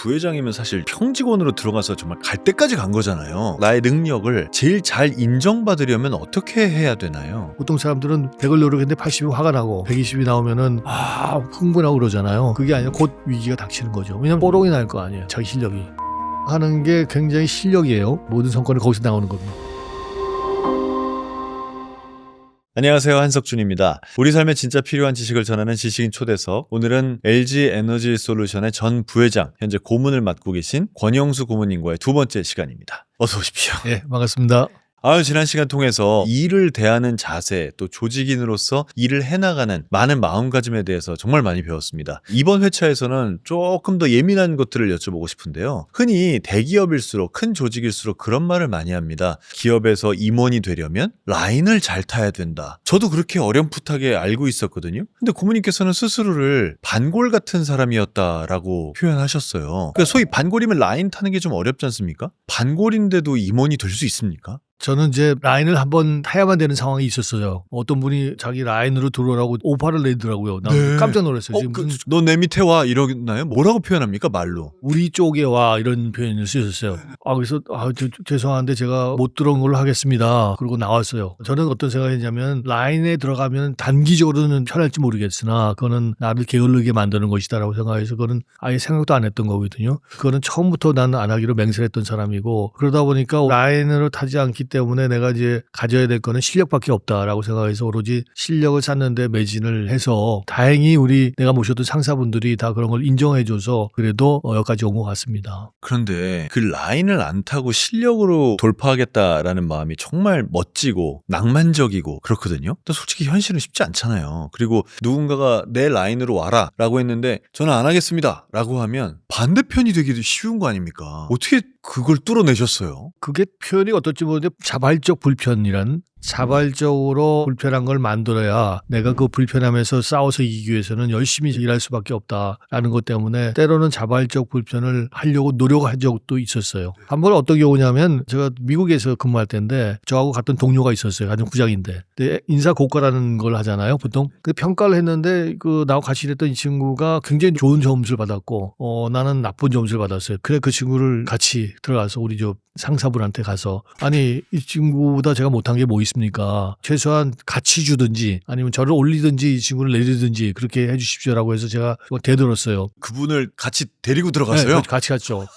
부회장이면 사실 평직원으로 들어가서 정말 갈 때까지 간 거잖아요. 나의 능력을 제일 잘 인정받으려면 어떻게 해야 되나요? 보통 사람들은 100을 노력했는데 80이 화가 나고 120이 나오면은 흥분하고 그러잖아요. 그게 아니라 곧 위기가 닥치는 거죠. 왜냐면 뽀록이 날 거 아니에요. 자기 실력이. 하는 게 굉장히 실력이에요. 모든 성과는 거기서 나오는 겁니다. 안녕하세요, 한석준입니다. 우리 삶에 진짜 필요한 지식을 전하는 지식인 초대석. 오늘은 LG 에너지 솔루션의 전 부회장, 현재 고문을 맡고 계신 권영수 고문님과의 두 번째 시간입니다. 어서 오십시오. 네, 반갑습니다. 지난 시간 통해서 일을 대하는 자세, 또 조직인으로서 일을 해나가는 많은 마음가짐에 대해서 정말 많이 배웠습니다. 이번 회차에서는 조금 더 예민한 것들을 여쭤보고 싶은데요. 흔히 대기업일수록, 큰 조직일수록 그런 말을 많이 합니다. 기업에서 임원이 되려면 라인을 잘 타야 된다. 저도 그렇게 어렴풋하게 알고 있었거든요. 근데 고모님께서는 스스로를 반골 같은 사람이었다라고 표현하셨어요. 그러니까 소위 반골이면 라인 타는 게 좀 어렵지 않습니까? 반골인데도 임원이 될 수 있습니까? 저는 이제 라인을 한번 타야만 되는 상황이 있었어요. 어떤 분이 자기 라인으로 들어오라고 오파를 내더라고요. 나 네. 깜짝 놀랐어요. 지금 너 내 밑에 와 이러나요? 뭐라고 표현합니까? 말로? 우리 쪽에 와 이런 표현을 쓰셨어요. 그래서 죄송한데 제가 못 들어온 걸로 하겠습니다. 그러고 나왔어요. 저는 어떤 생각했냐면 라인에 들어가면 단기적으로는 편할지 모르겠으나 그거는 나를 게을르게 만드는 것이다라고 생각해서 그거는 아예 생각도 안 했던 거거든요. 그거는 처음부터 나는 안 하기로 맹세했던 사람이고 그러다 보니까 라인으로 타지 않기 때문에 내가 이제 가져야 될 거는 실력밖에 없다라고 생각해서 오로지 실력을 쌓는데 매진을 해서 다행히 내가 모셨던 상사분들이 다 그런 걸 인정해줘서 그래도 여기까지 온 것 같습니다. 그런데 그 라인을 안 타고 실력으로 돌파하겠다라는 마음이 정말 멋지고 낭만적이고 그렇거든요. 근데 솔직히 현실은 쉽지 않잖아요. 그리고 누군가가 내 라인으로 와라 라고 했는데 저는 안 하겠습니다 라고 하면 반대편이 되기도 쉬운 거 아닙니까? 어떻게 그걸 뚫어내셨어요? 그게 표현이 어떨지 모르는데 자발적 불편이란 자발적으로 불편한 걸 만들어야 내가 그 불편함에서 싸워서 이기기 위해서는 열심히 일할 수밖에 없다라는 것 때문에 때로는 자발적 불편을 하려고 노력한 적도 있었어요. 한 번 어떤 경우냐면 제가 미국에서 근무할 때인데 저하고 같은 동료가 있었어요. 같은 부장인데. 근데 인사고과라는 걸 하잖아요. 보통. 그 평가를 했는데 나하고 같이 일했던 이 친구가 굉장히 좋은 점수를 받았고 나는 나쁜 점수를 받았어요. 그래 그 친구를 같이 들어가서 우리 저 상사분한테 가서 아니 이 친구보다 제가 못한 게 뭐 있습니까? 최소한 같이 주든지 아니면 저를 올리든지 이 친구를 내리든지 그렇게 해 주십시오라고 해서 제가 대들었어요. 그분을 같이 데리고 들어갔어요? 네, 같이 갔죠.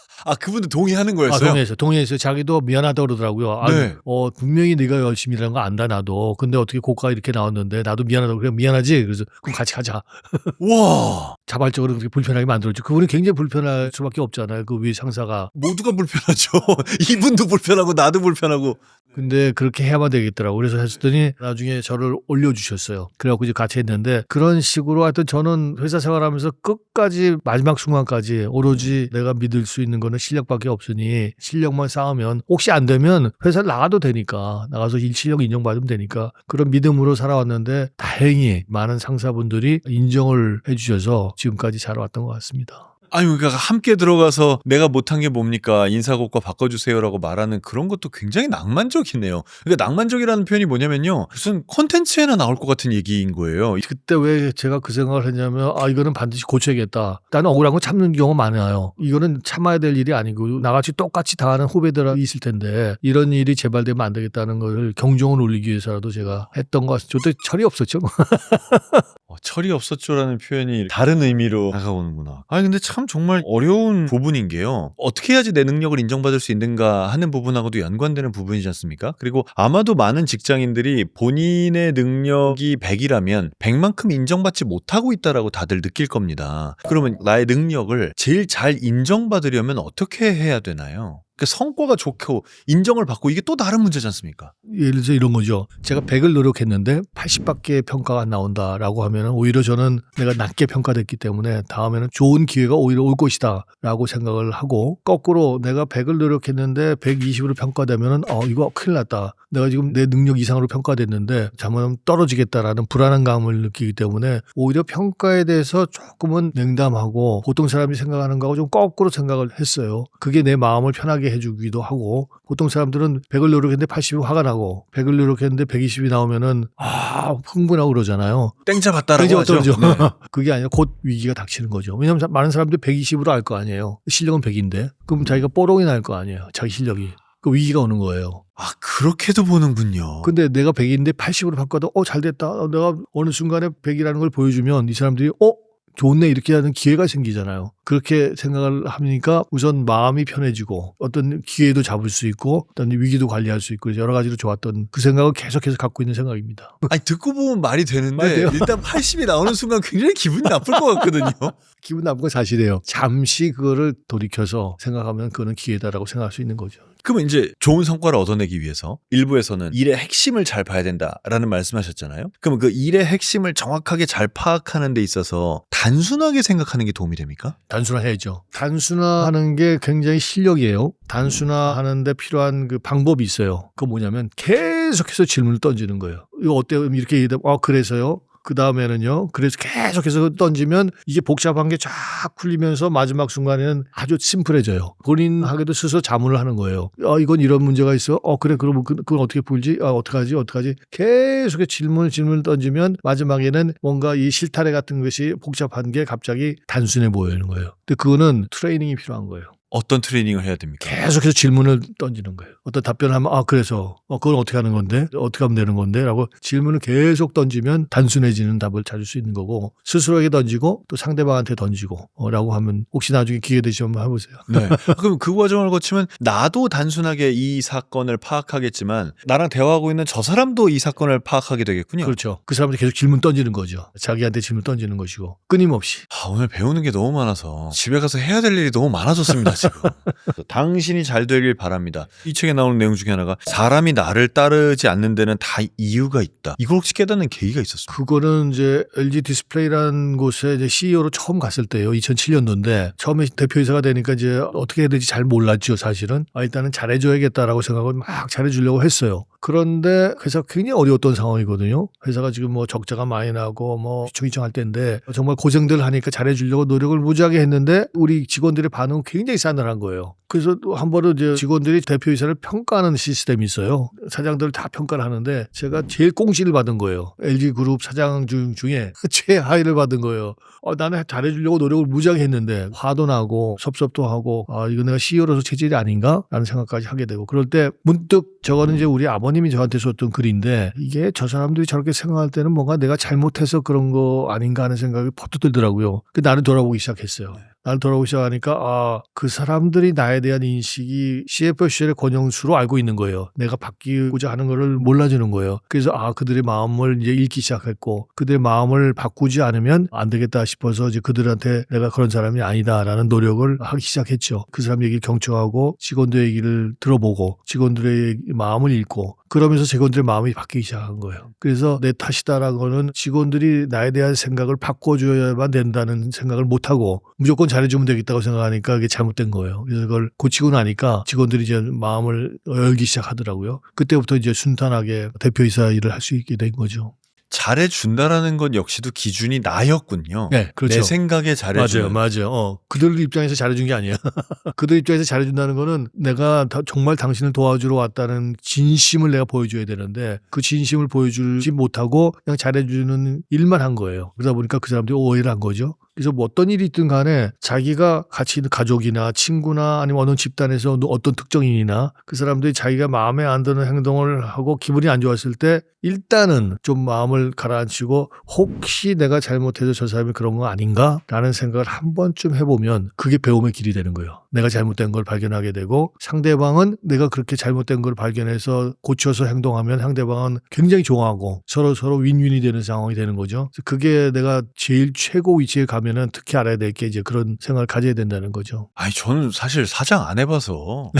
그분도 동의하는 거였어요? 동의해서 자기도 미안하다고 그러더라고요. 네. 분명히 네가 열심히 일하는 거 안다 나도. 근데 어떻게 고가 이렇게 나왔는데 나도 미안하다고 그래 미안하지? 그래서 그럼 같이 가자. 와. 자발적으로 그렇게 불편하게 만들었죠. 그분이 굉장히 불편할 수밖에 없잖아요. 그 위 상사가. 모두가 불편하죠. 이분도 불편하고 나도 불편하고. 근데 그렇게 해야만 되겠더라고. 그래서 했더니 나중에 저를 올려주셨어요. 그래갖고 이제 같이 했는데 그런 식으로 하여튼 저는 회사 생활하면서 끝까지 마지막 순간까지 오로지 내가 믿을 수 있는 거는 실력밖에 없으니 실력만 쌓으면 혹시 안 되면 회사를 나가도 되니까 나가서 실력 인정받으면 되니까 그런 믿음으로 살아왔는데 다행히 많은 상사분들이 인정을 해주셔서 지금까지 잘 왔던 것 같습니다. 그러니까 함께 들어가서 내가 못한 게 뭡니까? 인사고과 바꿔주세요라고 말하는 그런 것도 굉장히 낭만적이네요. 그러니까 낭만적이라는 표현이 뭐냐면요. 무슨 콘텐츠에나 나올 것 같은 얘기인 거예요. 그때 왜 제가 그 생각을 했냐면 이거는 반드시 고쳐야겠다. 나는 억울한 거 참는 경우가 많아요. 이거는 참아야 될 일이 아니고 나같이 똑같이 당하는 후배들이 있을 텐데 이런 일이 재발되면 안 되겠다는 걸 경종을 울리기 위해서라도 제가 했던 것 같습니다. 저도 철이 없었죠. 철이 없었죠라는 표현이 다른 의미로 다가오는구나. 근데 참 정말 어려운 부분인 게요. 어떻게 해야지 내 능력을 인정받을 수 있는가 하는 부분하고도 연관되는 부분이지 않습니까? 그리고 아마도 많은 직장인들이 본인의 능력이 100이라면 100만큼 인정받지 못하고 있다라고 다들 느낄 겁니다. 그러면 나의 능력을 제일 잘 인정받으려면 어떻게 해야 되나요? 성과가 좋고 인정을 받고 이게 또 다른 문제지 않습니까? 예를 들어서 이런 거죠. 제가 100을 노력했는데 80밖에 평가가 안 나온다라고 하면 오히려 저는 내가 낮게 평가됐기 때문에 다음에는 좋은 기회가 오히려 올 것이다 라고 생각을 하고 거꾸로 내가 100을 노력했는데 120으로 평가되면 이거 큰일 났다. 내가 지금 내 능력 이상으로 평가됐는데 잘못하면 떨어지겠다라는 불안한 감을 느끼기 때문에 오히려 평가에 대해서 조금은 냉담하고 보통 사람이 생각하는 거하고 좀 거꾸로 생각을 했어요. 그게 내 마음을 편하게 편하게 해주기도 하고 보통 사람들은 100을 노력했는데 80이 화가 나고 100을 노력했는데 120이 나오면은 흥분하고 그러잖아요. 땡 잡았다라고 그죠, 하죠. 그죠. 네. 그게 아니라 곧 위기가 닥치는 거죠. 왜냐하면 많은 사람들이 120으로 알 거 아니에요. 실력은 100인데 그럼 자기가 뽀록이 날 거 아니에요. 자기 실력이. 그 위기가 오는 거예요. 아, 그렇게도 보는군요. 근데 내가 100인데 80으로 바꿔도 잘 됐다. 내가 어느 순간에 100이라는 걸 보여주면 이 사람들이 좋네 이렇게 하는 기회가 생기잖아요. 그렇게 생각을 하니까 우선 마음이 편해지고 어떤 기회도 잡을 수 있고 어떤 위기도 관리할 수 있고 여러 가지로 좋았던 그 생각을 계속해서 갖고 있는 생각입니다. 아니, 듣고 보면 말이 되는데 말이 돼요. 일단 80이 나오는 순간 굉장히 기분이 나쁠 것 같거든요. 기분 나쁜 건 사실이에요. 잠시 그거를 돌이켜서 생각하면 그거는 기회다라고 생각할 수 있는 거죠. 그러면 이제 좋은 성과를 얻어내기 위해서 일부에서는 일의 핵심을 잘 봐야 된다라는 말씀하셨잖아요. 그러면 그 일의 핵심을 정확하게 잘 파악하는 데 있어서 단순하게 생각하는 게 도움이 됩니까? 단순화해야죠. 단순화하는 게 굉장히 실력이에요. 단순화하는 데 필요한 그 방법이 있어요. 그거 뭐냐면 계속해서 질문을 던지는 거예요. 이거 어때요? 이렇게 얘기하면 그래서요? 그 다음에는요. 그래서 계속해서 던지면 이게 복잡한 게 쫙 풀리면서 마지막 순간에는 아주 심플해져요. 본인하게도 스스로 자문을 하는 거예요. 이건 이런 문제가 있어. 그래. 그럼 그건 어떻게 풀지? 어떡하지? 계속해서 질문을 던지면 마지막에는 뭔가 이 실타래 같은 것이 복잡한 게 갑자기 단순해 보이는 거예요. 근데 그거는 트레이닝이 필요한 거예요. 어떤 트레이닝을 해야 됩니까? 계속해서 질문을 던지는 거예요. 어떤 답변을 하면 그래서 그건 어떻게 하는 건데? 어떻게 하면 되는 건데? 라고 질문을 계속 던지면 단순해지는 답을 찾을 수 있는 거고 스스로에게 던지고 또 상대방한테 던지고 라고 하면 혹시 나중에 기회 되시면 한번 해보세요. 네. 그럼 그 과정을 거치면 나도 단순하게 이 사건을 파악하겠지만 나랑 대화하고 있는 저 사람도 이 사건을 파악하게 되겠군요. 그렇죠. 그 사람한테 계속 질문 던지는 거죠. 자기한테 질문 던지는 것이고 끊임없이. 오늘 배우는 게 너무 많아서 집에 가서 해야 될 일이 너무 많아졌습니다. 지금. 당신이 잘 되길 바랍니다. 이 책에 나오는 내용 중에 하나가 사람이 나를 따르지 않는 데는 다 이유가 있다. 이걸 혹시 깨닫는 계기가 있었습니까? 그거는 이제 LG 디스플레이라는 곳에 이제 CEO로 처음 갔을 때예요. 2007년도인데 처음에 대표이사가 되니까 이제 어떻게 해야 될지 잘 몰랐죠. 사실은. 일단은 잘해줘야겠다라고 생각을 막 잘해주려고 했어요. 그런데 회사가 굉장히 어려웠던 상황이거든요. 회사가 지금 뭐 적자가 많이 나고 뭐 휘청휘청할 때인데 정말 고생들 하니까 잘해주려고 노력을 무지하게 했는데 우리 직원들의 반응은 굉장히 싸늘한 거예요. 그래서 또 한 번은 이제 직원들이 대표이사를 평가하는 시스템이 있어요. 사장들을 다 평가를 하는데 제가 제일 꽁시를 받은 거예요. LG그룹 사장 중에 최하위를 받은 거예요. 나는 잘해주려고 노력을 무지하게 했는데 화도 나고 섭섭도 하고 이거 내가 CEO로서 체질이 아닌가? 라는 생각까지 하게 되고 그럴 때 문득 저거는 이제 우리 아버님이 저한테 썼던 글인데 이게 저 사람들이 저렇게 생각할 때는 뭔가 내가 잘못해서 그런 거 아닌가 하는 생각이 퍼뜩 들더라고요. 나를 돌아보기 시작했어요. 나를 돌아보기 시작하니까 그 사람들이 나에 대한 인식이 CFO 시절의 권영수로 알고 있는 거예요. 내가 바뀌고자 하는 거를 몰라주는 거예요. 그래서 그들의 마음을 이제 읽기 시작했고 그들의 마음을 바꾸지 않으면 안 되겠다 싶어서 이제 그들한테 내가 그런 사람이 아니다라는 노력을 하기 시작했죠. 그 사람 얘기를 경청하고 직원들 얘기를 들어보고 직원들의 마음을 읽고 그러면서 직원들의 마음이 바뀌기 시작한 거예요. 그래서 내 탓이다라는 거는 직원들이 나에 대한 생각을 바꿔줘야만 된다는 생각을 못하고 무조건 잘해주면 되겠다고 생각하니까 그게 잘못된 거예요. 그래서 그걸 고치고 나니까 직원들이 이제 마음을 열기 시작하더라고요. 그때부터 이제 순탄하게 대표이사 일을 할 수 있게 된 거죠. 잘해준다라는 것 역시도 기준이 나였군요. 네, 그렇죠. 내 생각에 잘해주는. 맞아요. 그들 입장에서 잘해준 게 아니에요. 그들 입장에서 잘해준다는 거는 내가 정말 당신을 도와주러 왔다는 진심을 내가 보여줘야 되는데 그 진심을 보여주지 못하고 그냥 잘해주는 일만 한 거예요. 그러다 보니까 그 사람들이 오해를 한 거죠. 그래서 뭐 어떤 일이 있든 간에 자기가 같이 있는 가족이나 친구나 아니면 어느 집단에서 어떤 특정인이나 그 사람들이 자기가 마음에 안 드는 행동을 하고 기분이 안 좋았을 때 일단은 좀 마음을 가라앉히고 혹시 내가 잘못해서 저 사람이 그런 거 아닌가? 라는 생각을 한 번쯤 해보면 그게 배움의 길이 되는 거예요. 내가 잘못된 걸 발견하게 되고 상대방은 내가 그렇게 잘못된 걸 발견해서 고쳐서 행동하면 상대방은 굉장히 좋아하고 서로 윈윈이 되는 상황이 되는 거죠. 그게 내가 제일 최고 위치에 가면은 특히 알아야 될 게 이제 그런 생각을 가져야 된다는 거죠. 저는 사실 사장 안 해봐서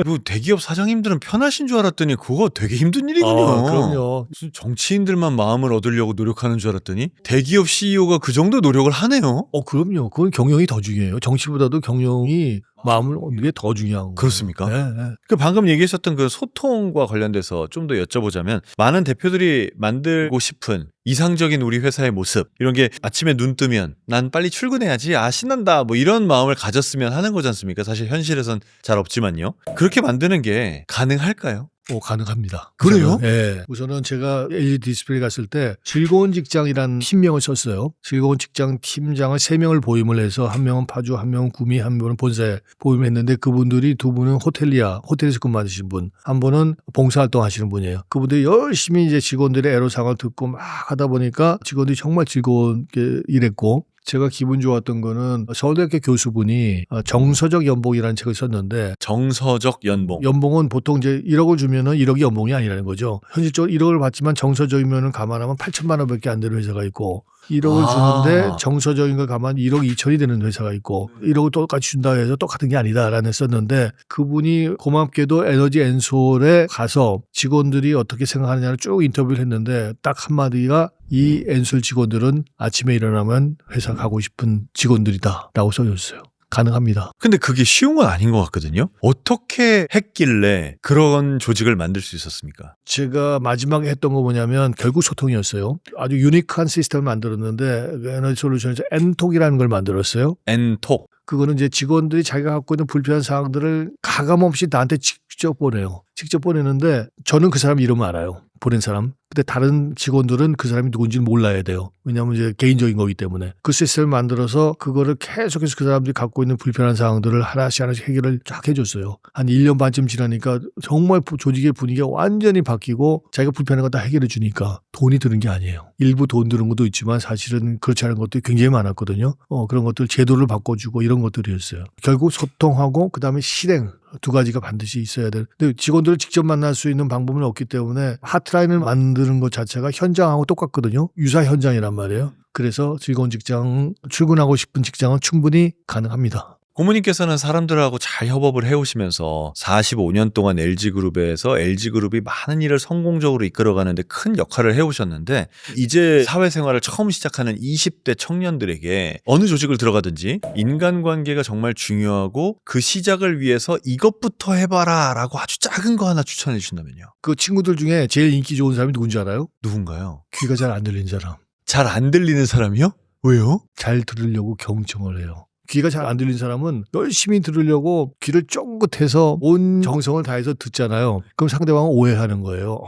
뭐 대기업 사장님들은 편하신 줄 알았더니 그거 되게 힘든 일이군요. 그럼요. 무슨 정치인들만 마음을 얻으려고 노력하는 줄 알았더니 대기업 CEO가 그 정도 노력을 하네요. 그럼요. 그건 경영이 더 중요해요. 정치보다도 경영이 마음을 얻는 게 더 중요한 거예요. 그렇습니까? 네, 네. 그 방금 얘기하셨던 그 소통과 관련돼서 좀 더 여쭤보자면 많은 대표들이 만들고 싶은 이상적인 우리 회사의 모습 이런 게 아침에 눈 뜨면 난 빨리 출근해야지 신난다 뭐 이런 마음을 가졌으면 하는 거지 않습니까? 사실 현실에선 잘 없지만요. 그렇게 만드는 게 가능할까요? 가능합니다. 그래요? 네. 우선은 제가 LG 디스플레이 갔을 때 즐거운 직장이라는 팀명을 썼어요. 즐거운 직장 팀장을 3명을 보임을 해서 한 명은 파주, 한 명은 구미, 한 명은 본사에 보임을 했는데 그분들이 2분은 호텔에서 근무하시는 분, 한 분은 봉사활동 하시는 분이에요. 그분들이 열심히 이제 직원들의 애로사항을 듣고 막 하다 보니까 직원들이 정말 즐거운게 일했고 제가 기분 좋았던 거는 서울대학교 교수분이 정서적 연봉이라는 책을 썼는데 정서적 연봉. 연봉은 보통 이제 1억을 주면은 1억이 연봉이 아니라는 거죠. 현실적으로 1억을 받지만 정서적이면은 감안하면 8천만 원밖에 안 되는 회사가 있고 1억을 주는데 정서적인 걸 감안 1억 2천이 되는 회사가 있고 1억을 똑같이 준다 해서 똑같은 게 아니다라는 썼는데 그분이 고맙게도 에너지 엔솔에 가서 직원들이 어떻게 생각하느냐를 쭉 인터뷰를 했는데 딱 한마디가 이 엔솔 직원들은 아침에 일어나면 회사 가고 싶은 직원들이다 라고 써줬어요. 가능합니다. 근데 그게 쉬운 건 아닌 것 같거든요. 어떻게 했길래 그런 조직을 만들 수 있었습니까? 제가 마지막에 했던 거 뭐냐면 결국 소통이었어요. 아주 유니크한 시스템을 만들었는데 에너지 솔루션에서 엔톡이라는 걸 만들었어요. 엔톡. 그거는 이제 직원들이 자기가 갖고 있는 불편한 사항들을 가감없이 나한테 직접 보내요. 직접 보내는데 저는 그 사람 이름을 알아요. 보낸 사람. 근데 다른 직원들은 그 사람이 누군지는 몰라야 돼요. 왜냐하면 이제 개인적인 거기 때문에. 그 시스템을 만들어서 그거를 계속해서 그 사람들이 갖고 있는 불편한 사항들을 하나씩 해결을 쫙 해줬어요. 한 1년 반쯤 지나니까 정말 조직의 분위기가 완전히 바뀌고 자기가 불편한 거 다 해결해 주니까 돈이 드는 게 아니에요. 일부 돈 드는 것도 있지만 사실은 그렇지 않은 것들이 굉장히 많았거든요. 그런 것들 제도를 바꿔주고 이런 것들이었어요. 결국 소통하고 그다음에 실행. 2가지가 반드시 있어야 돼요. 근데 직원들을 직접 만날 수 있는 방법은 없기 때문에 하트라인을 만드는 것 자체가 현장하고 똑같거든요. 유사 현장이란 말이에요. 그래서 즐거운 직장, 출근하고 싶은 직장은 충분히 가능합니다. 고모님께서는 사람들하고 잘 협업을 해오시면서 45년 동안 LG그룹에서 LG그룹이 많은 일을 성공적으로 이끌어가는데 큰 역할을 해오셨는데 이제 사회생활을 처음 시작하는 20대 청년들에게 어느 조직을 들어가든지 인간관계가 정말 중요하고 그 시작을 위해서 이것부터 해봐라 라고 아주 작은 거 하나 추천해 주신다면요. 그 친구들 중에 제일 인기 좋은 사람이 누군지 알아요? 누군가요? 귀가 잘 안 들리는 사람. 잘 안 들리는 사람이요? 왜요? 잘 들으려고 경청을 해요. 귀가 잘 안 들리는 사람은 열심히 들으려고 귀를 쫑긋해서 온 정성을 다해서 듣잖아요. 그럼 상대방은 오해하는 거예요.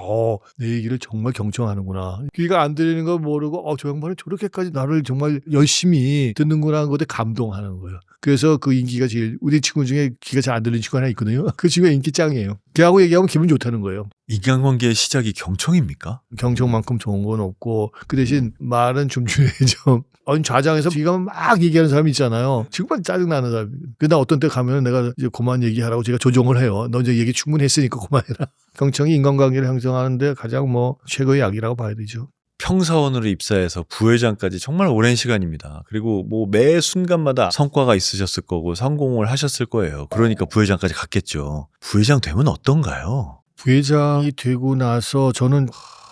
내 얘기를 정말 경청하는구나. 귀가 안 들리는 거 모르고 저 양반은 저렇게까지 나를 정말 열심히 듣는구나 하는 것에 감동하는 거예요. 그래서 그 인기가 제일 우리 친구 중에 귀가 잘 안 들리는 친구 하나 있거든요. 그 친구가 인기 짱이에요. 걔하고 얘기하면 기분 좋다는 거예요. 인간관계의 시작이 경청입니까? 경청만큼 좋은 건 없고 그 대신 말은 좀 줄여야죠. 좌장에서 지가 막 얘기하는 사람이 있잖아요. 정말 짜증나는 사람. 그러다 어떤 때 가면 내가 이제 그만 얘기하라고 제가 조정을 해요. 너 이제 얘기 충분히 했으니까 그만해라. 경청이 인간관계를 형성하는데 가장 최고의 약이라고 봐야 되죠. 평사원으로 입사해서 부회장까지 정말 오랜 시간입니다. 그리고 매 순간마다 성과가 있으셨을 거고 성공을 하셨을 거예요. 그러니까 부회장까지 갔겠죠. 부회장 되면 어떤가요? 부회장이 되고 나서 저는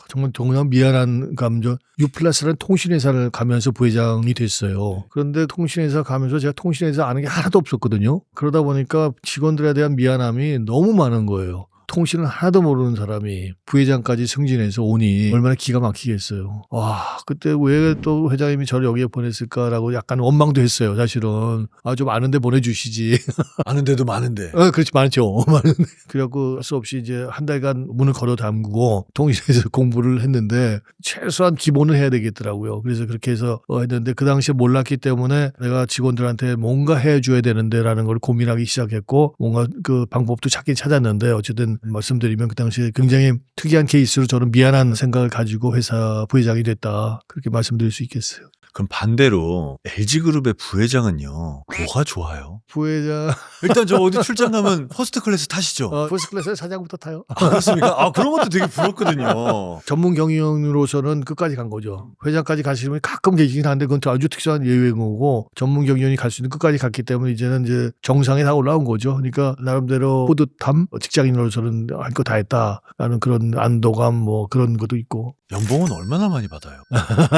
정말 미안한 감정. 유플러스라는 통신회사를 가면서 부회장이 됐어요. 그런데 통신회사 가면서 제가 통신회사 아는 게 하나도 없었거든요. 그러다 보니까 직원들에 대한 미안함이 너무 많은 거예요. 통신을 하나도 모르는 사람이 부회장까지 승진해서 오니 얼마나 기가 막히겠어요. 와, 그때 왜 또 회장님이 저를 여기에 보냈을까라고 약간 원망도 했어요. 사실은 좀 아는데 보내주시지. 아는데도 많은데. 그렇지 많죠. 많은데. 그래갖고 할 수 없이 이제 한 달간 문을 걸어 잠그고 통신에서 공부를 했는데 최소한 기본을 해야 되겠더라고요. 그래서 그렇게 해서 했는데 그 당시에 몰랐기 때문에 내가 직원들한테 뭔가 해줘야 되는데라는 걸 고민하기 시작했고 뭔가 그 방법도 찾긴 찾았는데 어쨌든 말씀드리면 그 당시에 굉장히 특이한 케이스로 저는 미안한 생각을 가지고 회사 부회장이 됐다. 그렇게 말씀드릴 수 있겠어요. 그럼 반대로 LG그룹의 부회장은요. 뭐가 좋아요? 부회장 일단 저 어디 출장 가면 퍼스트 클래스 타시죠? 퍼스트 클래스에 사장부터 타요. 그렇습니까? 그런 것도 되게 부럽거든요. 전문 경영으로서는 끝까지 간 거죠. 회장까지 가시면 가끔 계시긴 한데 그건 아주 특수한 예외인 거고 전문 경영이 갈 수 있는 끝까지 갔기 때문에 이제는 이제 정상에 다 올라온 거죠. 그러니까 나름대로 뿌듯함, 직장인으로서는 저는 할 거 다 했다라는 그런 안도감 뭐 그런 것도 있고. 연봉은 얼마나 많이 받아요?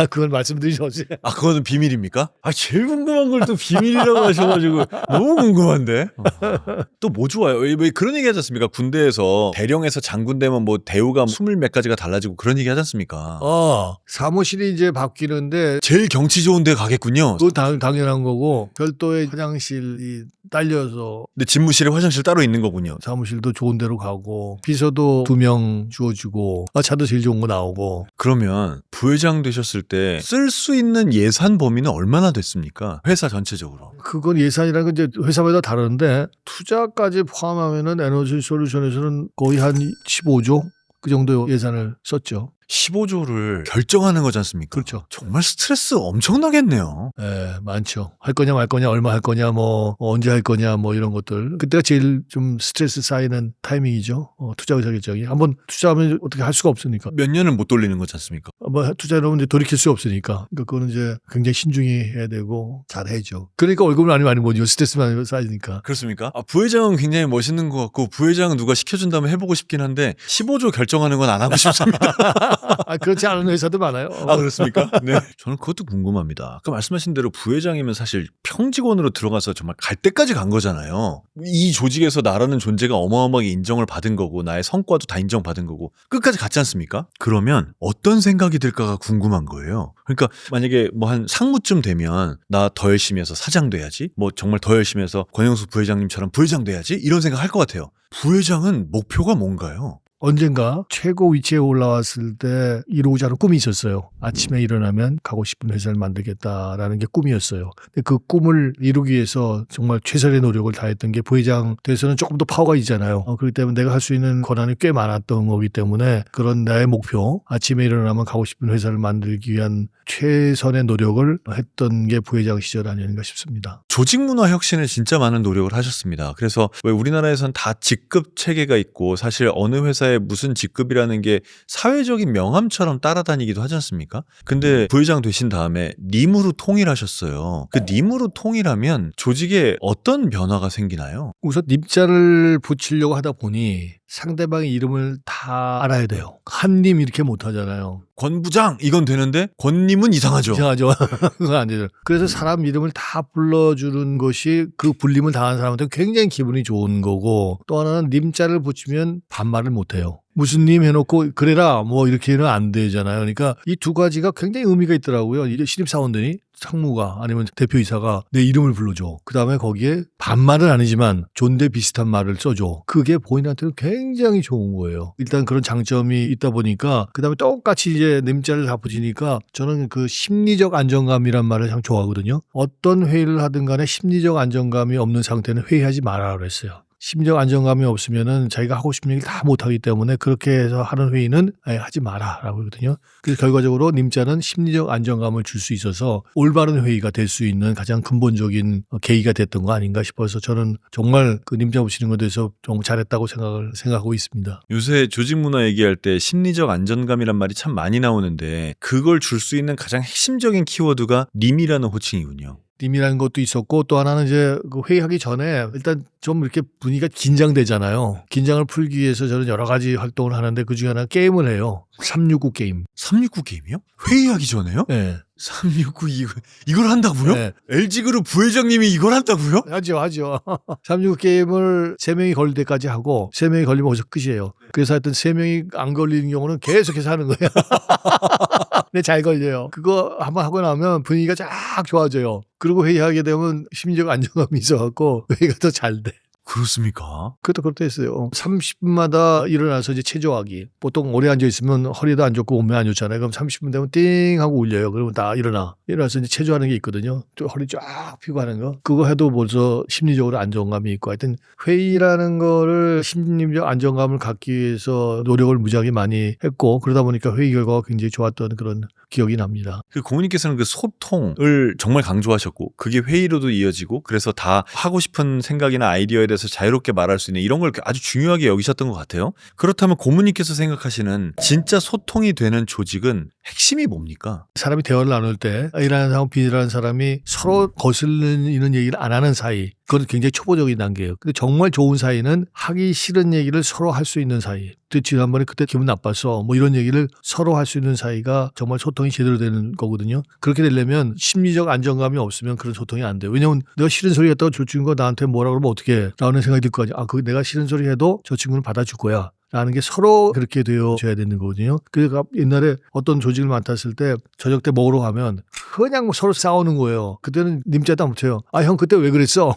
그건 말씀드리지 어제. 아, 그거는 비밀입니까? 아, 제일 궁금한 걸 또 비밀이라고 하셔가지고 너무 궁금한데. 또 뭐 좋아요? 왜 그런 얘기 하지 않습니까? 군대에서 대령에서 장군 되면 뭐 대우가 20몇 가지가 달라지고 그런 얘기 하지 않습니까? 사무실이 이제 바뀌는데 제일 경치 좋은 데 가겠군요. 그건 당연한 거고 별도의 화장실이 딸려서 근데 집무실에 화장실 따로 있는 거군요. 사무실도 좋은 데로 가고 비서도 2명 주어주고 차도 제일 좋은 거 나오고. 그러면 부회장 되셨을 때 쓸 수 있는 예산 범위는 얼마나 됐습니까? 회사 전체적으로. 그건 예산이라는 건 이제 회사마다 다른데 투자까지 포함하면은 에너지 솔루션에서는 거의 한 15조 그 정도 예산을 썼죠. 15조를 결정하는 거지 않습니까? 그렇죠. 정말 스트레스 엄청나겠네요. 네, 많죠. 할 거냐 말 거냐 얼마 할 거냐 뭐 언제 할 거냐 뭐 이런 것들. 그때가 제일 좀 스트레스 쌓이는 타이밍이죠. 투자 의사 결정이. 한번 투자하면 어떻게 할 수가 없으니까. 몇 년은 못 돌리는 거지 않습니까? 뭐 투자해놓으면 이제 돌이킬 수 없으니까. 그러니까 그거는 이제 굉장히 신중히 해야 되고 잘해야죠. 그러니까 월급을 많이 못 줘. 스트레스만 쌓이니까. 그렇습니까? 부회장은 굉장히 멋있는 것 같고 부회장은 누가 시켜준다면 해보고 싶긴 한데 15조 결정하는 건 안 하고 싶습니다. 그렇지 않은 회사도 많아요. 그렇습니까? 네. 저는 그것도 궁금합니다. 아까 말씀하신 대로 부회장이면 사실 평직원으로 들어가서 정말 갈 때까지 간 거잖아요. 이 조직에서 나라는 존재가 어마어마하게 인정을 받은 거고 나의 성과도 다 인정받은 거고 끝까지 갔지 않습니까? 그러면 어떤 생각이 들까가 궁금한 거예요. 그러니까 만약에 뭐 한 상무쯤 되면 나 더 열심히 해서 사장 돼야지, 뭐 정말 더 열심히 해서 권영수 부회장님처럼 부회장 돼야지 이런 생각 할 것 같아요. 부회장은 목표가 뭔가요? 언젠가 최고 위치에 올라왔을 때 이루고자 하는 꿈이 있었어요. 아침에 일어나면 가고 싶은 회사를 만들겠다라는 게 꿈이었어요. 근데 그 꿈을 이루기 위해서 정말 최선의 노력을 다했던 게 부회장 돼서는 조금 더 파워가 있잖아요. 그렇기 때문에 내가 할 수 있는 권한이 꽤 많았던 거기 때문에 그런 나의 목표, 아침에 일어나면 가고 싶은 회사를 만들기 위한 최선의 노력을 했던 게 부회장 시절 아닌가 싶습니다. 조직 문화 혁신에 진짜 많은 노력을 하셨습니다. 그래서 왜 우리나라에선 다 직급 체계가 있고 사실 어느 회사에 무슨 직급이라는 게 사회적인 명함처럼 따라다니기도 하지 않습니까? 근데 부회장 되신 다음에 님으로 통일하셨어요. 그 님으로 통일하면 조직에 어떤 변화가 생기나요? 우선 님자를 붙이려고 하다 보니 상대방의 이름을 다 알아야 돼요. 한님 이렇게 못 하잖아요. 권 부장 이건 되는데 권님은 이상하죠. 이상하죠. 그건 안 되죠. 그래서 사람 이름을 다 불러주는 것이 그 불림을 당한 사람한테 굉장히 기분이 좋은 거고, 또 하나는 님자를 붙이면 반말을 못 해요. 무슨 님 해놓고 그래라 뭐 이렇게는 안 되잖아요. 그러니까 이 두 가지가 굉장히 의미가 있더라고요. 이제 신입사원들이 상무가 아니면 대표이사가 내 이름을 불러줘. 그 다음에 거기에 반말은 아니지만 존대 비슷한 말을 써줘. 그게 본인한테는 굉장히 좋은 거예요. 일단 그런 장점이 있다 보니까 그 다음에 똑같이 이제 님자를 다 붙이니까 저는 그 심리적 안정감이란 말을 참 좋아하거든요. 어떤 회의를 하든 간에 심리적 안정감이 없는 상태는 회의하지 말아라 그랬어요. 심리적 안정감이 없으면은 자기가 하고 싶은 얘기를 다 못하기 때문에 그렇게 해서 하는 회의는 하지 마라라고 하거든요. 그래서 결과적으로 님자는 심리적 안정감을 줄 수 있어서 올바른 회의가 될 수 있는 가장 근본적인 계기가 됐던 거 아닌가 싶어서 저는 정말 그 님자 붙이는 것에 대해서 정말 잘했다고 생각하고 있습니다. 요새 조직 문화 얘기할 때 심리적 안정감이란 말이 참 많이 나오는데 그걸 줄 수 있는 가장 핵심적인 키워드가 님이라는 호칭이군요. 님이라는 것도 있었고, 또 하나는 이제 그 회의하기 전에 일단 좀 이렇게 분위기가 긴장되잖아요. 긴장을 풀기 위해서 저는 여러 가지 활동을 하는데 그 중에 하나 게임을 해요. 369 게임. 369 게임이요? 회의하기 전에요? 네. 369 이걸 한다고요? 네. LG그룹 부회장님이 이걸 한다고요? 하죠. 369 게임을 3명이 걸릴 때까지 하고 3명이 걸리면 거기서 끝이에요. 그래서 하여튼 3명이 안 걸리는 경우는 계속해서 하는 거예요. 근데 잘 걸려요. 그거 한번 하고 나면 분위기가 쫙 좋아져요. 그리고 회의하게 되면 심리적 안정감이 있어갖고 회의가 더 잘 돼. 그렇습니까? 그것도 그렇다 했어요. 30분마다 일어나서 이제 체조하기. 보통 오래 앉아있으면 허리도 안 좋고 몸이 안 좋잖아요. 그럼 30분 되면 띵 하고 울려요. 그러면 다 일어나서 이제 체조하는 게 있거든요. 또 허리 쫙 펴고 하는 거. 그거 해도 벌써 심리적으로 안정감이 있고, 하여튼 회의라는 거를 심리적 안정감을 갖기 위해서 노력을 무지하게 많이 했고, 그러다 보니까 회의 결과가 굉장히 좋았던 그런 기억이 납니다. 그 고모님께서는 그 소통을 정말 강조하셨고 그게 회의로도 이어지고, 그래서 다 하고 싶은 생각이나 아이디어에 대해서 자유롭게 말할 수 있는 이런 걸 아주 중요하게 여기셨던 것 같아요. 그렇다면 고모님께서 생각하시는 진짜 소통이 되는 조직은 핵심이 뭡니까? 사람이 대화를 나눌 때 A라는 사람, B라는 사람이 서로 거슬리는 얘기를 안 하는 사이, 그건 굉장히 초보적인 단계예요. 근데 정말 좋은 사이는 하기 싫은 얘기를 서로 할 수 있는 사이. 지난번에 그때 기분 나빴어. 뭐 이런 얘기를 서로 할 수 있는 사이가 정말 소통이 제대로 되는 거거든요. 그렇게 되려면 심리적 안정감이 없으면 그런 소통이 안 돼요. 왜냐하면 내가 싫은 소리 했다고 저 친구가 나한테 뭐라 그러면 어떻게 해? 라는 생각이 들 거 아니야. 그 내가 싫은 소리 해도 저 친구는 받아줄 거야. 라는 게 서로 그렇게 되어줘야 되는 거거든요. 그러니까 옛날에 어떤 조직을 맡았을 때 저녁 때 먹으러 가면 그냥 뭐 서로 싸우는 거예요. 그때는 님자도 안 붙여요. 아, 형 그때 왜 그랬어?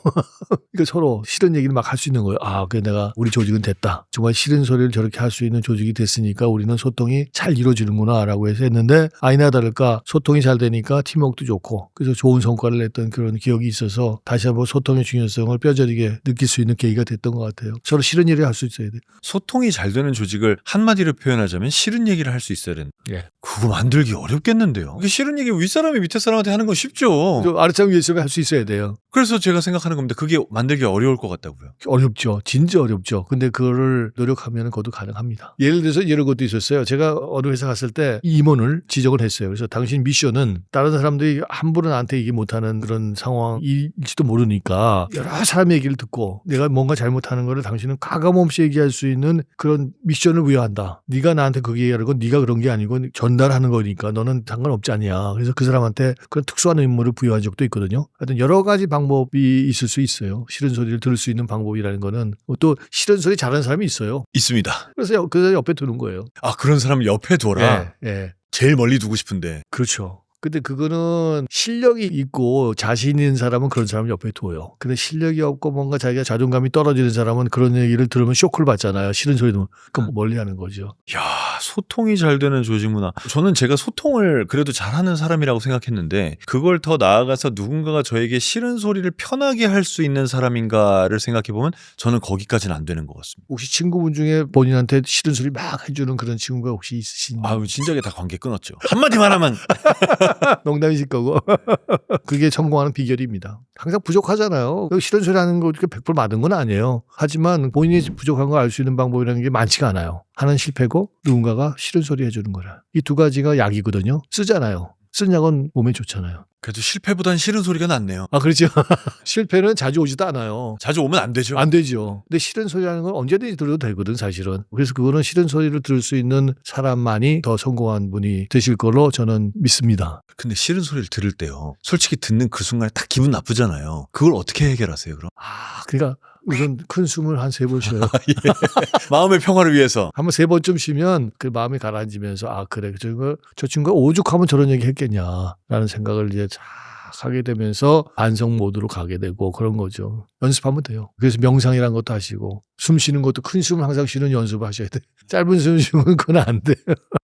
그러니까 서로 싫은 얘기를 막 할 수 있는 거예요. 아, 그래 내가 우리 조직은 됐다. 정말 싫은 소리를 저렇게 할 수 있는 조직이 됐으니까 우리는 소통이 잘 이루어지는구나 라고 해서 했는데 아니나 다를까 소통이 잘 되니까 팀워크도 좋고 그래서 좋은 성과를 냈던 그런 기억이 있어서 다시 한번 소통의 중요성을 뼈저리게 느낄 수 있는 계기가 됐던 것 같아요. 서로 싫은 일을 할 수 있어야 돼요. 소통이 잘 되는 조직을 한마디로 표현하자면 싫은 얘기를 할 수 있어야 되는. 예. 그거 만들기 어렵겠는데요. 이게 싫은 얘기 윗사람이 밑에 사람한테 하는 건 쉽죠. 아랫사람 위에서 할 수 있어야 돼요. 그래서 제가 생각하는 겁니다. 그게 만들기 어려울 것 같다고요. 어렵죠. 진짜 어렵죠. 근데 그거를 노력하면 그것도 가능합니다. 예를 들어서 이런 것도 있었어요. 제가 어느 회사 갔을 때 임원을 지적을 했어요. 그래서 당신 미션은 다른 사람들이 함부로 나한테 얘기 못하는 그런 상황일지도 모르니까 여러 사람 얘기를 듣고 내가 뭔가 잘못하는 거를 당신은 가감없이 얘기할 수 있는 그런 미션을 부여한다. 네가 나한테 그게 얘기하는 건 네가 그런 게 아니고 전달하는 거니까 너는 상관없지 않냐. 그래서 그 사람한테 그런 특수한 의무를 부여한 적도 있거든요. 하여튼 여러 가지 방법이 있을 수 있어요. 싫은 소리를 들을 수 있는 방법이라는 거는 또 싫은 소리 잘하는 사람이 있어요. 있습니다. 그래서 그 옆에 두는 거예요. 아, 그런 사람을 옆에 둬라. 예, 예. 제일 멀리 두고 싶은데. 그렇죠. 근데 그거는 실력이 있고 자신 있는 사람은 그런 사람을 옆에 둬요. 근데 실력이 없고 뭔가 자기가 자존감이 떨어지는 사람은 그런 얘기를 들으면 쇼크를 받잖아요. 싫은 소리 들으면. 그럼 멀리 하는 거죠. 야, 소통이 잘 되는 조직 문화. 저는 제가 소통을 그래도 잘하는 사람이라고 생각했는데 그걸 더 나아가서 누군가가 저에게 싫은 소리를 편하게 할 수 있는 사람인가를 생각해보면 저는 거기까지는 안 되는 것 같습니다. 혹시 친구분 중에 본인한테 싫은 소리 막 해주는 그런 친구가 혹시 있으신가요? 아유, 진작에 다 관계 끊었죠. 한마디만 하면. 농담이실 거고. 그게 성공하는 비결입니다. 항상 부족하잖아요. 싫은 소리 하는 거 100% 맞은 건 아니에요. 하지만 본인이 부족한 걸 알 수 있는 방법이라는 게 많지가 않아요. 하나는 실패고 누군가가 싫은 소리 해주는 거라. 이 두 가지가 약이거든요. 쓰잖아요. 쓴 약은 몸에 좋잖아요. 그래도 실패보단 싫은 소리가 낫네요. 아, 그렇죠. 실패는 자주 오지도 않아요. 자주 오면 안 되죠. 안 되죠. 근데 싫은 소리라는 건 언제든지 들어도 되거든, 사실은. 그래서 그거는 싫은 소리를 들을 수 있는 사람만이 더 성공한 분이 되실 걸로 저는 믿습니다. 근데 싫은 소리를 들을 때요. 솔직히 듣는 그 순간에 딱 기분 나쁘잖아요. 그걸 어떻게 해결하세요, 그럼? 그러니까 우선 큰 숨을 한 3번 쉬어요. 예. 마음의 평화를 위해서. 한번 3번쯤 쉬면 그 마음이 가라앉으면서 아, 그래. 저 친구가 오죽하면 저런 얘기 했겠냐라는 생각을 이제 쫙 하게 되면서 반성 모드로 가게 되고 그런 거죠. 연습하면 돼요. 그래서 명상이라는 것도 하시고 숨 쉬는 것도 큰 숨을 항상 쉬는 연습을 하셔야 돼요. 짧은 숨 쉬면 그건 안 돼요.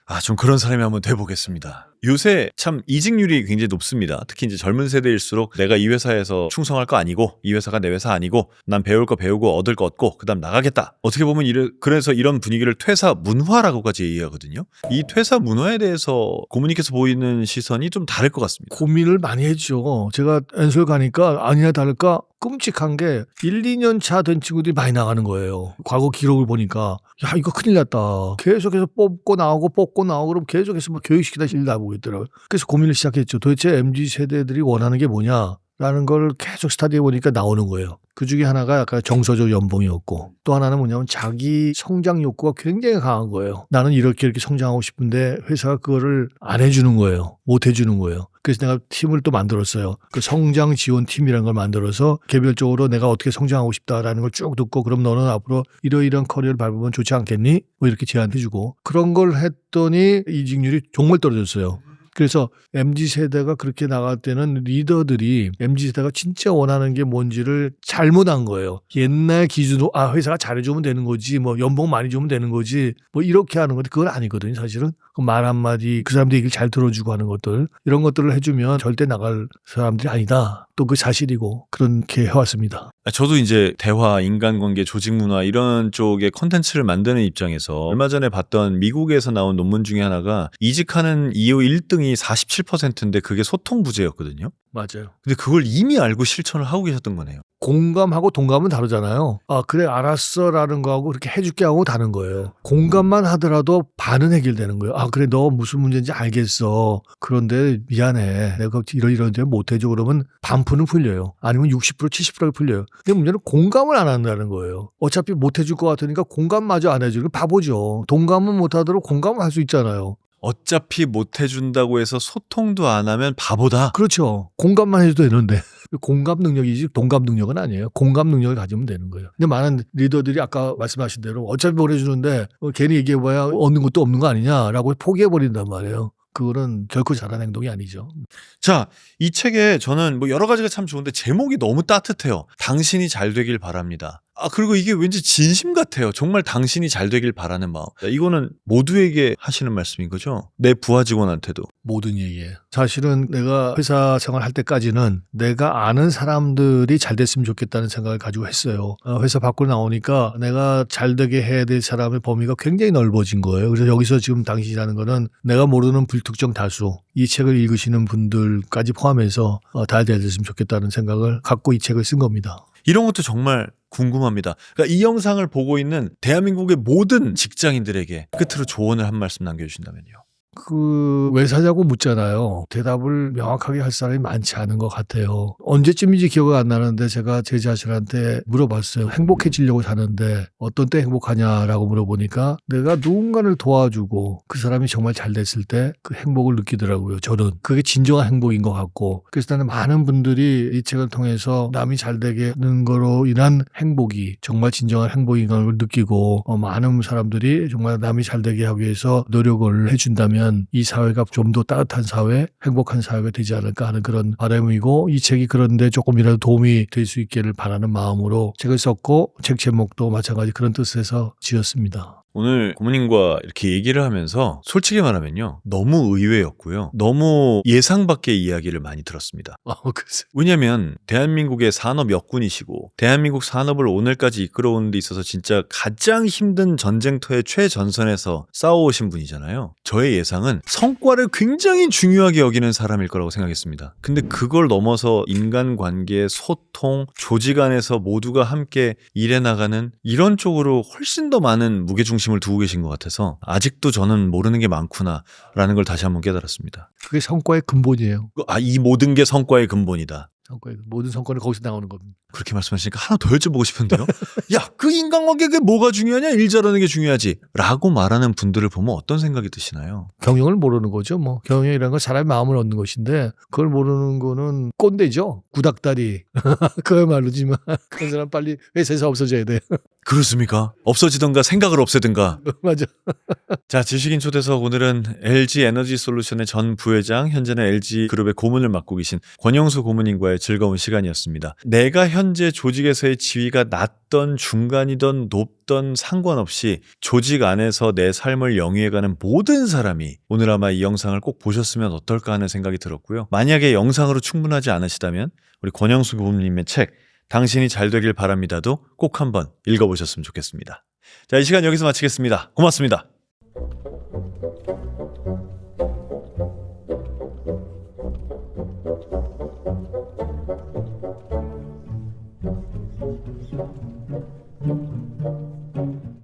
아, 좀 그런 사람이 한번 돼보겠습니다. 요새 참 이직률이 굉장히 높습니다. 특히 이제 젊은 세대일수록 내가 이 회사에서 충성할 거 아니고 이 회사가 내 회사 아니고 난 배울 거 배우고 얻을 거 얻고 그다음 나가겠다. 어떻게 보면 그래서 이런 분위기를 퇴사 문화라고까지 얘기하거든요. 이 퇴사 문화에 대해서 고모님께서 보이는 시선이 좀 다를 것 같습니다. 고민을 많이 했죠. 제가 엔솔 가니까 아니나 다를까 끔찍한 게 1, 2년 차 된 친구들이 많이 나가는 거예요. 과거 기록을 보니까 야, 이거 큰일 났다. 계속해서 뽑고 나오고 그럼 계속해서 막 교육시키다 일 나보겠더라고요. 그래서 고민을 시작했죠. 도대체 MZ세대들이 원하는 게 뭐냐라는 걸 계속 스터디해 보니까 나오는 거예요. 그 중에 하나가 약간 정서적 연봉이었고 또 하나는 뭐냐면 자기 성장 욕구가 굉장히 강한 거예요. 나는 이렇게 성장하고 싶은데 회사가 그거를 안 해주는 거예요. 못 해주는 거예요. 그래서 내가 팀을 또 만들었어요. 그 성장 지원 팀이라는 걸 만들어서 개별적으로 내가 어떻게 성장하고 싶다라는 걸 쭉 듣고 그럼 너는 앞으로 이러이러한 커리어를 밟으면 좋지 않겠니? 뭐 이렇게 제안해주고 그런 걸 했더니 이직률이 정말 떨어졌어요. 그래서 MZ세대가 그렇게 나갈 때는 리더들이 MZ세대가 진짜 원하는 게 뭔지를 잘못한 거예요. 옛날 기준으로 회사가 잘해주면 되는 거지 뭐 연봉 많이 주면 되는 거지 뭐 이렇게 하는 건데 그건 아니거든요. 사실은 말 한마디 그 사람들 얘기를 잘 들어주고 하는 것들 이런 것들을 해주면 절대 나갈 사람들이 아니다. 또 그 사실이고 그렇게 해왔습니다. 저도 이제 대화, 인간관계, 조직문화 이런 쪽의 콘텐츠를 만드는 입장에서 얼마 전에 봤던 미국에서 나온 논문 중에 하나가 이직하는 이유 1등이 47%인데 그게 소통 부재였거든요. 맞아요. 근데 그걸 이미 알고 실천을 하고 계셨던 거네요. 공감하고 동감은 다르잖아요. 아, 그래, 알았어 라는 거하고 그렇게 해줄게 하고 다른 거예요. 공감만 하더라도 반은 해결되는 거예요. 아, 그래, 너 무슨 문제인지 알겠어. 그런데 미안해. 내가 이런 데 못해줘. 그러면 반푼은 풀려요. 아니면 60% 70%가 풀려요. 근데 문제는 공감을 안 한다는 거예요. 어차피 못해줄 것 같으니까 공감마저 안 해주는 바보죠. 동감은 못하도록 공감을 할 수 있잖아요. 어차피 못 해준다고 해서 소통도 안 하면 바보다. 그렇죠. 공감만 해도 되는데. 공감 능력이지 동감 능력은 아니에요. 공감 능력을 가지면 되는 거예요. 근데 많은 리더들이 아까 말씀하신 대로 어차피 보내주는데 괜히 얘기해봐야 얻는 것도 없는 거 아니냐라고 포기해버린단 말이에요. 그거는 결코 잘한 행동이 아니죠. 자, 이 책에 저는 뭐 여러 가지가 참 좋은데 제목이 너무 따뜻해요. 당신이 잘 되길 바랍니다. 아, 그리고 이게 왠지 진심 같아요. 정말 당신이 잘 되길 바라는 마음. 이거는 모두에게 하시는 말씀인 거죠? 내 부하 직원한테도. 모든 얘기예요. 사실은 내가 회사 생활할 때까지는 내가 아는 사람들이 잘 됐으면 좋겠다는 생각을 가지고 했어요. 회사 밖으로 나오니까 내가 잘 되게 해야 될 사람의 범위가 굉장히 넓어진 거예요. 그래서 여기서 지금 당신이라는 거는 내가 모르는 불특정 다수, 이 책을 읽으시는 분들까지 포함해서 다 잘 됐으면 좋겠다는 생각을 갖고 이 책을 쓴 겁니다. 이런 것도 정말 궁금합니다. 그러니까 이 영상을 보고 있는 대한민국의 모든 직장인들에게 끝으로 조언을 한 말씀 남겨주신다면요. 왜 사자고 묻잖아요. 대답을 명확하게 할 사람이 많지 않은 것 같아요. 언제쯤인지 기억이 안 나는데 제가 제 자신한테 물어봤어요. 행복해지려고 사는데 어떤 때 행복하냐라고 물어보니까 내가 누군가를 도와주고 그 사람이 정말 잘 됐을 때 그 행복을 느끼더라고요. 저는 그게 진정한 행복인 것 같고, 그래서 나는 많은 분들이 이 책을 통해서 남이 잘 되게 하는 거로 인한 행복이 정말 진정한 행복인 걸 느끼고 많은 사람들이 정말 남이 잘 되게 하기 위해서 노력을 해준다면 이 사회가 좀 더 따뜻한 사회, 행복한 사회가 되지 않을까 하는 그런 바람이고, 이 책이 그런데 조금이라도 도움이 될 수 있기를 바라는 마음으로 책을 썼고, 책 제목도 마찬가지 그런 뜻에서 지었습니다. 오늘 고모님과 이렇게 얘기를 하면서 솔직히 말하면요, 너무 의외였고요. 너무 예상 밖의 이야기를 많이 들었습니다. 글쎄. 왜냐하면 대한민국의 산업 역군이시고 대한민국 산업을 오늘까지 이끌어오는 데 있어서 진짜 가장 힘든 전쟁터의 최전선에서 싸워오신 분이잖아요. 저의 예상은 성과를 굉장히 중요하게 여기는 사람일 거라고 생각했습니다. 근데 그걸 넘어서 인간관계, 소통, 조직 안에서 모두가 함께 일해 나가는 이런 쪽으로 훨씬 더 많은 무게중심을 두고 계신 것 같아서 아직도 저는 모르는 게 많구나라는 걸 다시 한번 깨달았습니다. 그게 성과의 근본이에요. 이 모든 게 성과의 근본이다. 모든 성과는 거기서 나오는 겁니다. 그렇게 말씀하시니까 하나 더 여쭤보고 싶은데요. 야, 그 인간관계가 뭐가 중요하냐? 일 잘하는 게 중요하지. 라고 말하는 분들을 보면 어떤 생각이 드시나요? 경영을 모르는 거죠. 뭐 경영이라는 건 사람의 마음을 얻는 것인데, 그걸 모르는 거는 꼰대죠. 구닥다리. 그야말로지만 그런 사람 빨리 회사에서 없어져야 돼. 그렇습니까? 없어지던가 생각을 없애든가. 맞아. 자, 지식인 초대석 오늘은 LG 에너지 솔루션의 전 부회장, 현재는 LG 그룹의 고문을 맡고 계신 권영수 고문님과의 즐거운 시간이었습니다. 내가 현재 조직에서의 지위가 낮던 중간이던 높던 상관없이 조직 안에서 내 삶을 영위해가는 모든 사람이 오늘 아마 이 영상을 꼭 보셨으면 어떨까 하는 생각이 들었고요. 만약에 영상으로 충분하지 않으시다면 우리 권영수 고문님의 책 당신이 잘 되길 바랍니다도 꼭 한번 읽어보셨으면 좋겠습니다. 자, 이 시간 여기서 마치겠습니다. 고맙습니다.